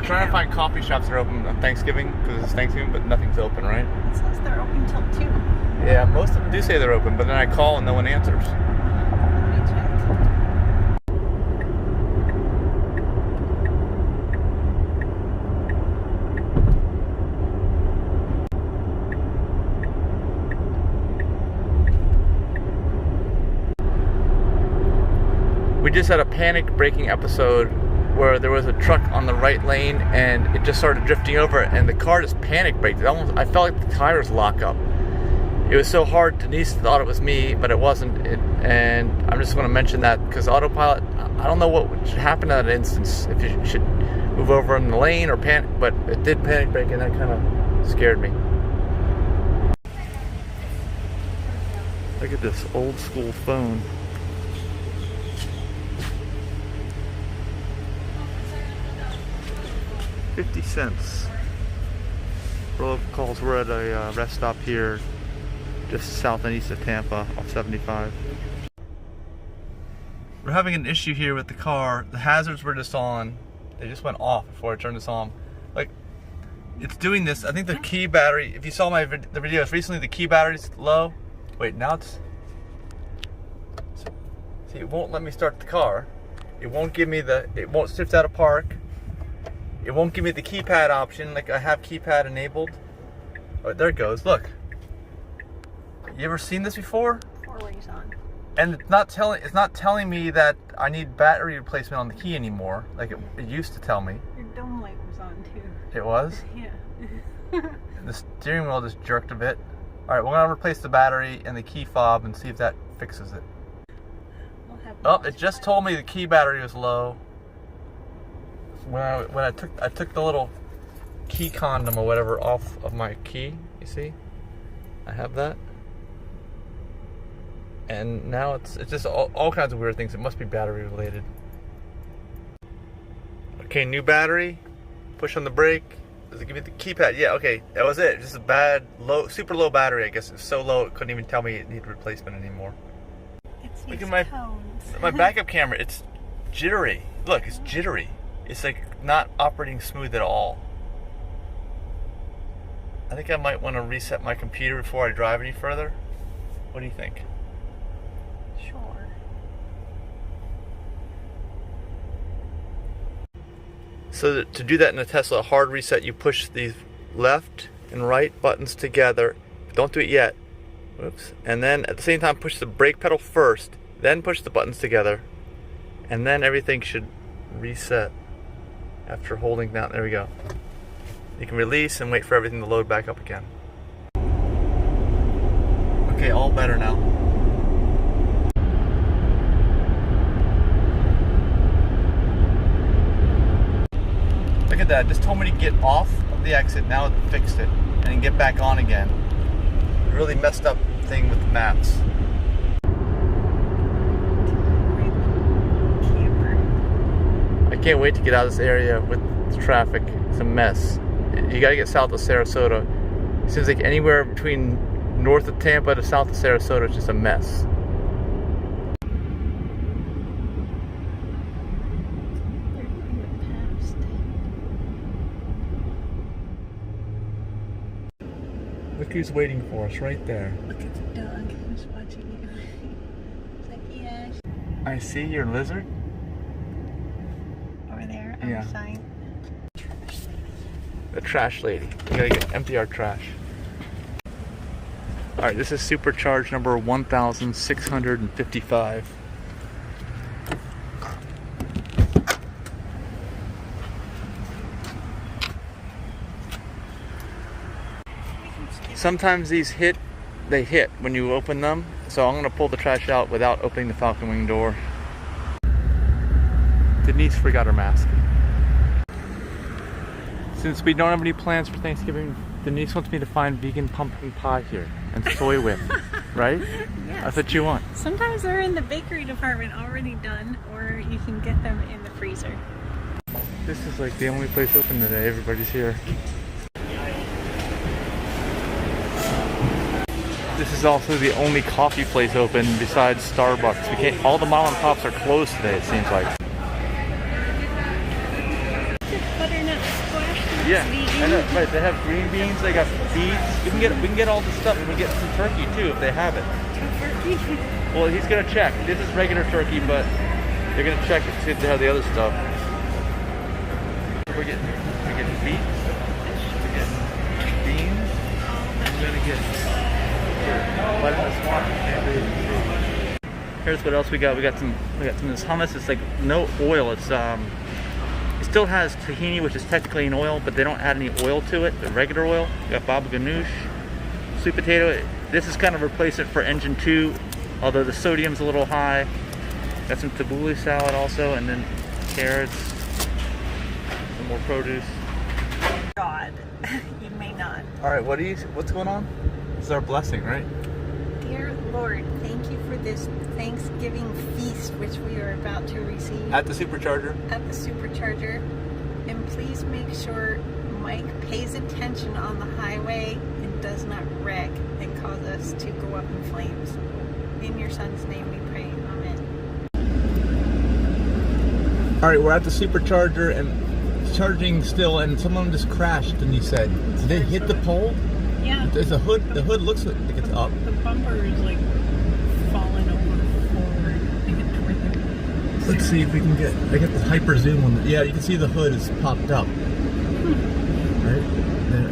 We're trying to find coffee shops that are open on Thanksgiving because it's Thanksgiving, but nothing's open, right? It says they're open till 2. Yeah, most of them do say they're open, but then I call and no one answers. Let me check. We just had a panic braking episode where there was a truck on the right lane and it just started drifting over and the car just panic braked. I felt like the tires lock up. It was so hard. Denise thought it was me, but it wasn't. And I'm just going to mention that because autopilot, I don't know what should happen in that instance. If you should move over in the lane or panic, but it did panic brake and that kind of scared me. Look at this old school phone. $0.50. Roll calls. We're at a rest stop here, just south and east of Tampa, off 75. We're having an issue here with the car. The hazards were just on. They just went off before I turned this on. Like, it's doing this. I think the key battery. If you saw the videos recently, the key battery's low. Wait, now it's. See, it won't let me start the car. It won't give me the. It won't shift out of park. It won't give me the keypad option, like I have keypad enabled. Oh, there it goes, look. You ever seen this before? Always on. And it's not telling me that I need battery replacement on the key anymore, like it used to tell me. Your dome light was on too. It was? Yeah. The steering wheel just jerked a bit. Alright, we're gonna replace the battery and the key fob and see if that fixes it. Oh, it just told me the key battery was low. When I took the little key condom or whatever off of my key, you see? I have that. And now it's just all kinds of weird things. It must be battery related. Okay, new battery. Push on the brake. Does it give me the keypad? Yeah, okay, that was it. Just a bad, super low battery, I guess. It was so low it couldn't even tell me it needed replacement anymore. It's Look at my backup camera. It's jittery. Look, it's jittery. It's like not operating smooth at all. I think I might want to reset my computer before I drive any further. What do you think? Sure. So to do that in a Tesla, a hard reset, you push these left and right buttons together. Don't do it yet. Whoops. And then at the same time push the brake pedal first, then push the buttons together. And then everything should reset. After holding down, there we go. You can release and wait for everything to load back up again. Okay, all better now. Look at that, it just told me to get off of the exit, now it fixed it, and then get back on again. Really messed up thing with the maps. I can't wait to get out of this area with the traffic. It's a mess. You gotta get south of Sarasota. It seems like anywhere between north of Tampa to south of Sarasota is just a mess. Look who's waiting for us right there. Look at the dog who's watching you. It's like, yes. I see your lizard. Over there on the sign. The trash lady. We gotta empty our trash. Alright, this is supercharge number 1655. Sometimes these hit when you open them, so I'm gonna pull the trash out without opening the Falcon Wing door. Denise forgot her mask. Since we don't have any plans for Thanksgiving, Denise wants me to find vegan pumpkin pie here and soy whip, right? Yes. That's what you want. Sometimes they're in the bakery department already done, or you can get them in the freezer. This is like the only place open today. Everybody's here. This is also the only coffee place open besides Starbucks. We can't. All the mom and pops are closed today. It seems like. Butternut Yeah, vegan. I know. Right, they have green beans. They got beets. We can get all this stuff, and we get some turkey too if they have it. Turkey. Well, he's gonna check. This is regular turkey, but they're gonna check to see if they have the other stuff. We get beets. We get beans. We're gonna get butter in the swamp. Here's what else we got. We got some of this hummus. It's like no oil. It's it still has tahini, which is technically an oil, but they don't add any oil to it. The regular oil. We got baba ganoush, sweet potato. This is kind of a replacement for engine 2, although the sodium's a little high. Got some tabbouleh salad also, and then carrots, some more produce. God, you may not. All right, what's going on? This is our blessing, right? Dear Lord, thank you for this Thanksgiving feast which we are about to receive At the supercharger. at the supercharger. And please make sure Mike pays attention on the highway and does not wreck and cause us to go up in flames. In your son's name we pray. Amen. All right, we're at the supercharger and it's charging still, and someone just crashed. And he said, "Did they hit the pole?" Yeah. There's a hood. The hood looks like it's up. The bumper is like falling over forward. I think it's toward the... Let's see if we can get. I got the hyper zoom on. Yeah, you can see the hood is popped up. Right there.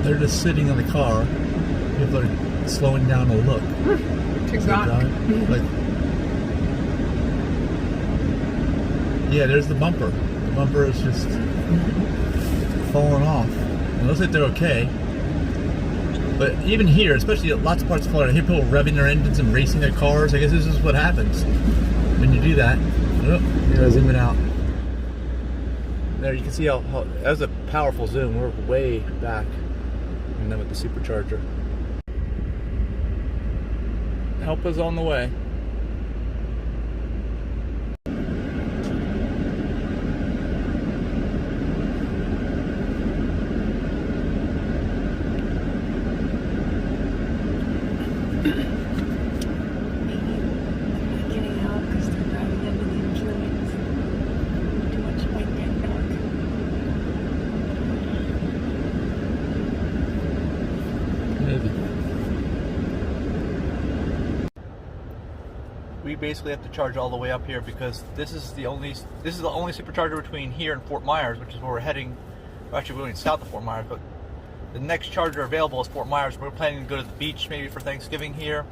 They're just sitting in the car. People are slowing down to look. To God. Like, yeah, there's the bumper. The bumper is just falling off. It looks like they're okay. But even here, especially lots of parts of Florida, I hear people revving their engines and racing their cars. I guess this is what happens when you do that. Oh, yeah, zoom it out. There, you can see how that was a powerful zoom. We're way back, and then with the supercharger. Help is on the way. Getting out because they're driving into the insurance. Too much white dead dog. Maybe. We basically have to charge all the way up here because this is the only supercharger between here and Fort Myers, which is where we're heading. We're actually going south of Fort Myers, but the next charger available is Fort Myers. We're planning to go to the beach maybe for Thanksgiving here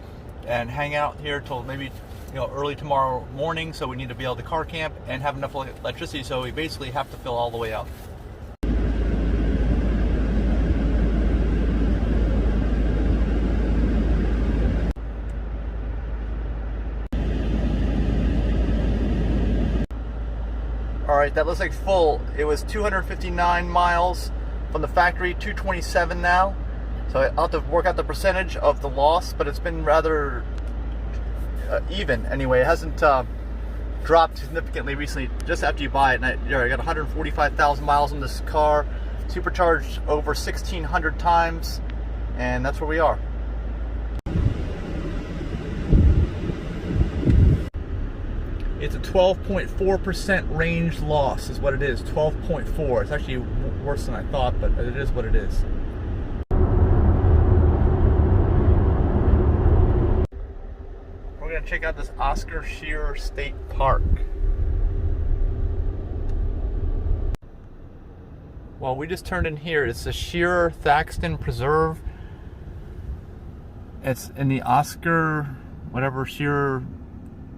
and hang out here till maybe early tomorrow morning. So we need to be able to car camp and have enough electricity. So we basically have to fill all the way out. All right, that looks like full. It was 259 miles from the factory, 227 now. So I'll have to work out the percentage of the loss, but it's been rather even anyway. It hasn't dropped significantly recently just after you buy it. And I got 145,000 miles on this car, supercharged over 1,600 times, and that's where we are. It's a 12.4% range loss is what it is, 12.4. It's actually worse than I thought, but it is what it is. We're going to check out this Oscar Shearer State Park. Well, we just turned in here. It's the Shearer Thaxton Preserve. It's in the Oscar, whatever, Shearer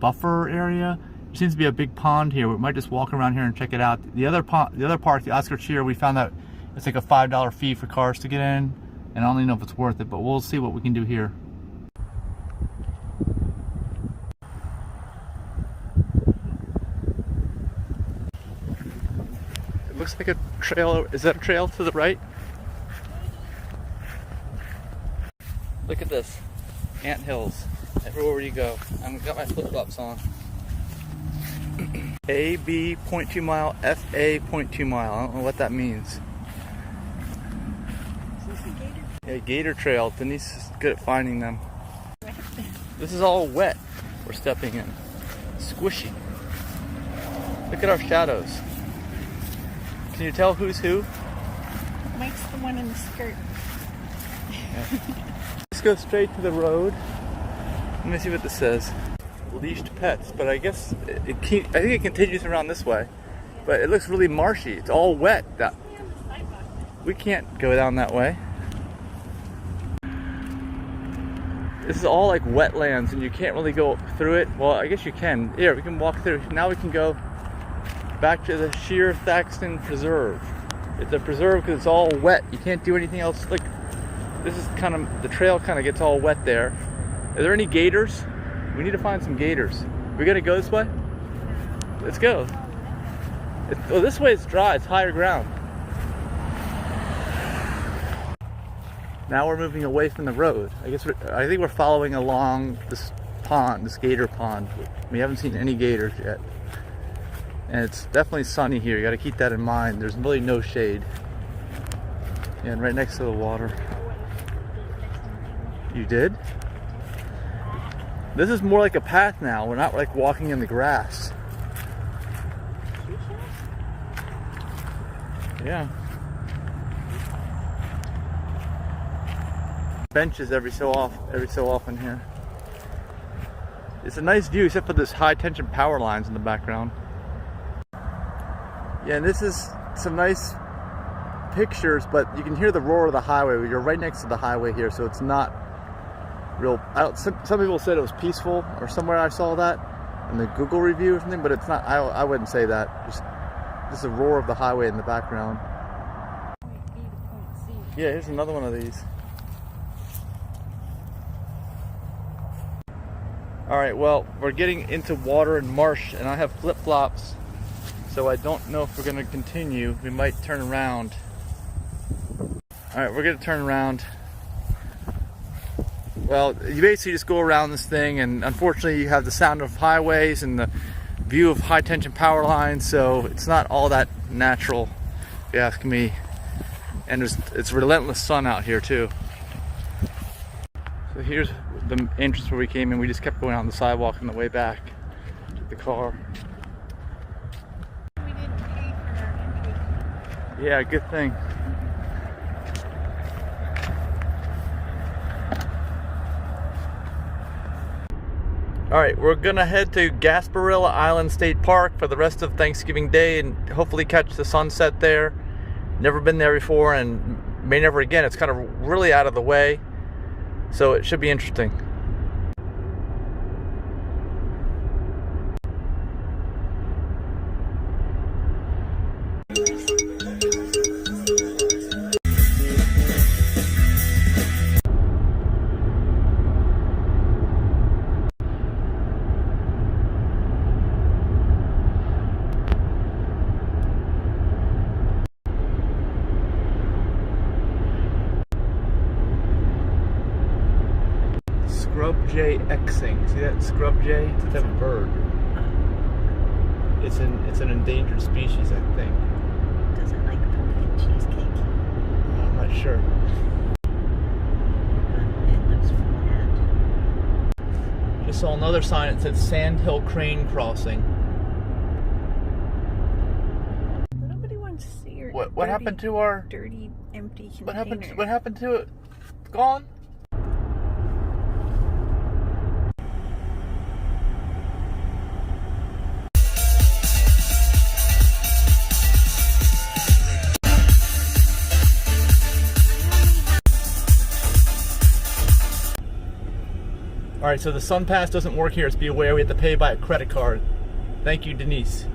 buffer area. There seems to be a big pond here. We might just walk around here and check it out. The other park, the Oscar Shearer, we found that it's like a $5 fee for cars to get in, and I don't even know if it's worth it, but we'll see what we can do here. It looks like a trail. Is that a trail to the right? Look at this. Ant hills. Everywhere you go. I've got my flip-flops on. AB 0.2 mile, FA 0.2 mile. I don't know what that means. Is this a gator? Yeah, gator trail. Denise is good at finding them. This is all wet. We're stepping in. Squishy. Look at our shadows. Can you tell who's who? Mike's the one in the skirt. Yeah. Let's go straight to the road. Let me see what this says. Leashed pets, but I guess I think it continues around this way. But it looks really marshy. It's all wet. We can't go down that way. This is all like wetlands, and you can't really go through it. Well, I guess you can. Here, we can walk through. Now we can go back to the Sheer Thaxton Preserve. It's a preserve because it's all wet. You can't do anything else. Look, this is kind of, the trail kind of gets all wet there. Are there any gators? We need to find some gators. We gonna go this way? Let's go. Well, this way it's dry. It's higher ground. Now we're moving away from the road. I think we're following along this pond, this gator pond. We haven't seen any gators yet. And it's definitely sunny here. You got to keep that in mind. There's really no shade. Yeah, and right next to the water. You did? This is more like a path now. We're not like walking in the grass. Yeah. Benches every so often here. It's a nice view except for this high tension power lines in the background. Yeah, and this is some nice pictures, but you can hear the roar of the highway. You're right next to the highway here, so it's not real. Some people said it was peaceful, or somewhere I saw that in the Google review or something, but it's not. I wouldn't say that. Just the roar of the highway in the background. Yeah, here's another one of these. Alright, well, we're getting into water and marsh, and I have flip-flops, so I don't know if we're going to continue. We might turn around. Alright, we're going to turn around. Well, you basically just go around this thing, and unfortunately you have the sound of highways and the view of high-tension power lines, so it's not all that natural, if you ask me. And it's relentless sun out here, too. So here's the entrance where we came in. We just kept going on the sidewalk on the way back to the car. We didn't pay for our entry. Yeah, good thing. Alright, we're gonna head to Gaspirilla Island State Park for the rest of Thanksgiving Day and hopefully catch the sunset there. Never been there before and may never again. It's kind of really out of the way, so it should be interesting. Scrub jay Xing. See that scrub jay? It's a type of bird. It's an endangered species, I think. Does it like pumpkin cheesecake? I'm not sure. It looks flat. Just saw another sign that said Sandhill Crane Crossing. Nobody wants to see your What happened to our dirty, empty container. What happened to it? It's gone? Alright, so the Sun Pass doesn't work here. It's be aware we have to pay by a credit card. Thank you, Denise.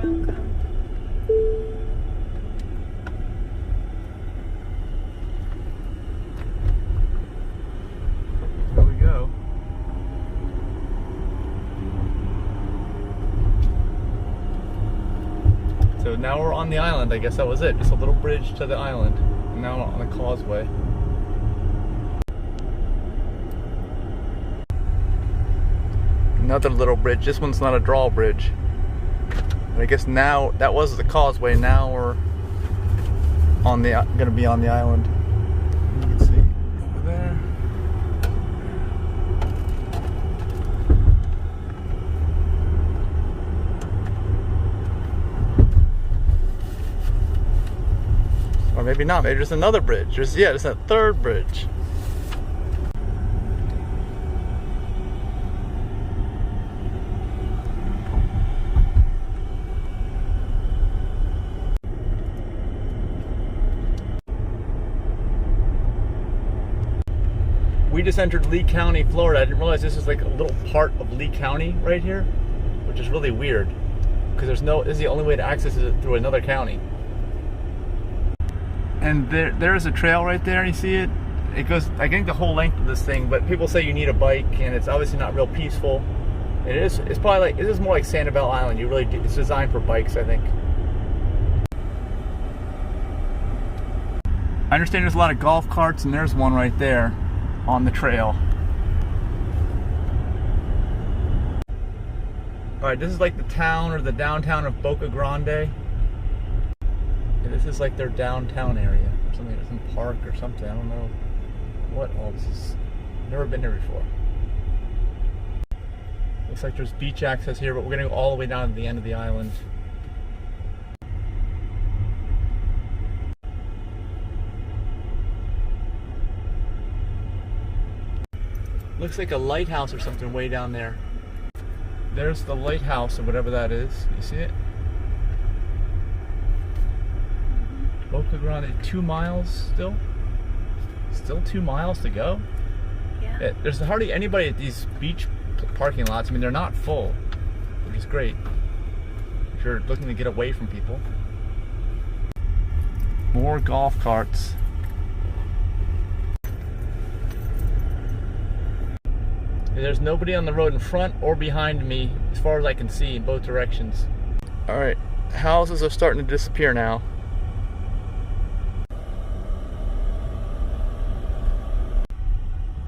You're welcome. Here we go. So now we're on the island. I guess that was it. Just a little bridge to the island. And now we're on the causeway. Another little bridge. This one's not a drawbridge. But I guess now that was the causeway. Now we're on the gonna be on the island. You can see over there. maybe not. Maybe there's another bridge. There's a third bridge. We just entered Lee County, Florida. I didn't realize this is like a little part of Lee County right here, which is really weird because this is the only way to access it through another county. And there's a trail right there. You see it? It goes, I think, the whole length of this thing. But people say you need a bike, and it's obviously not real peaceful. It is. It's probably like, it is more like Sanibel Island. It's designed for bikes, I think. I understand there's a lot of golf carts, and there's one right there on the trail. Alright, this is like the town or the downtown of Boca Grande. And this is like their downtown area. Or something, some park or something. I don't know what all this is. Never been here before. Looks like there's beach access here, but we're gonna go all the way down to the end of the island. Looks like a lighthouse or something way down there. There's the lighthouse or whatever that is. You see it? Boca Grande, 2 miles still? Still 2 miles to go? Yeah. There's hardly anybody at these beach parking lots. I mean, they're not full, which is great if you're looking to get away from people. More golf carts. There's nobody on the road in front or behind me as far as I can see in both directions. Alright, houses are starting to disappear now.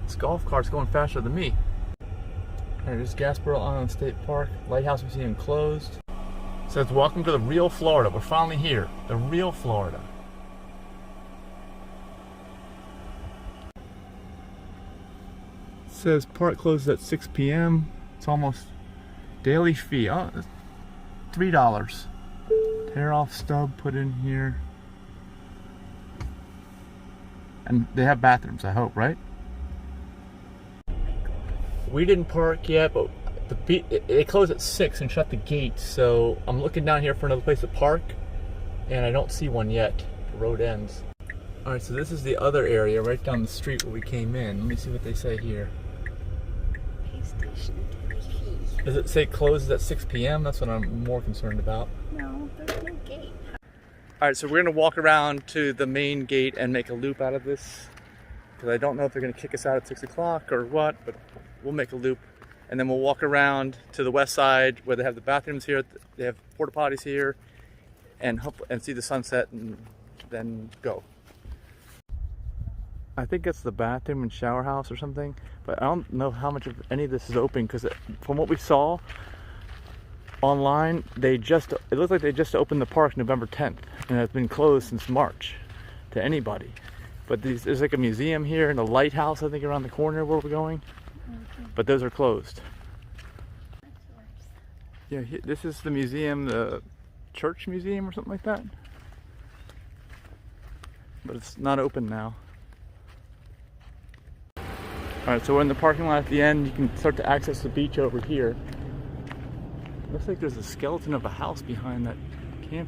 This golf cart's going faster than me. Alright, there's Gaspirilla Island State Park. Lighthouse Museum closed. It says, welcome to the real Florida. We're finally here. The real Florida. It says park closes at 6 p.m. It's almost daily fee. Oh, it's $3. Tear off stub, put in here. And they have bathrooms, I hope, right? We didn't park yet, but they close at 6 and shut the gate. So I'm looking down here for another place to park, and I don't see one yet. The road ends. Alright, so this is the other area right down the street where we came in. Let me see what they say here. Does it say closes at 6 p.m.? That's what I'm more concerned about. No, there's no gate. Alright, so we're going to walk around to the main gate and make a loop out of this. Because I don't know if they're going to kick us out at 6 o'clock or what, but we'll make a loop. And then we'll walk around to the west side where they have the bathrooms here, they have porta potties here, and see the sunset and then go. I think it's the bathroom and shower house or something, but I don't know how much of any of this is open because from what we saw online, it looks like they just opened the park November 10th and it's been closed since March to anybody. But there's like a museum here and a lighthouse, I think, around the corner where we're going, but those are closed. Yeah, this is the museum, the church museum or something like that, but it's not open now. Alright, so we're in the parking lot at the end. You can start to access the beach over here. Looks like there's a skeleton of a house behind that camper.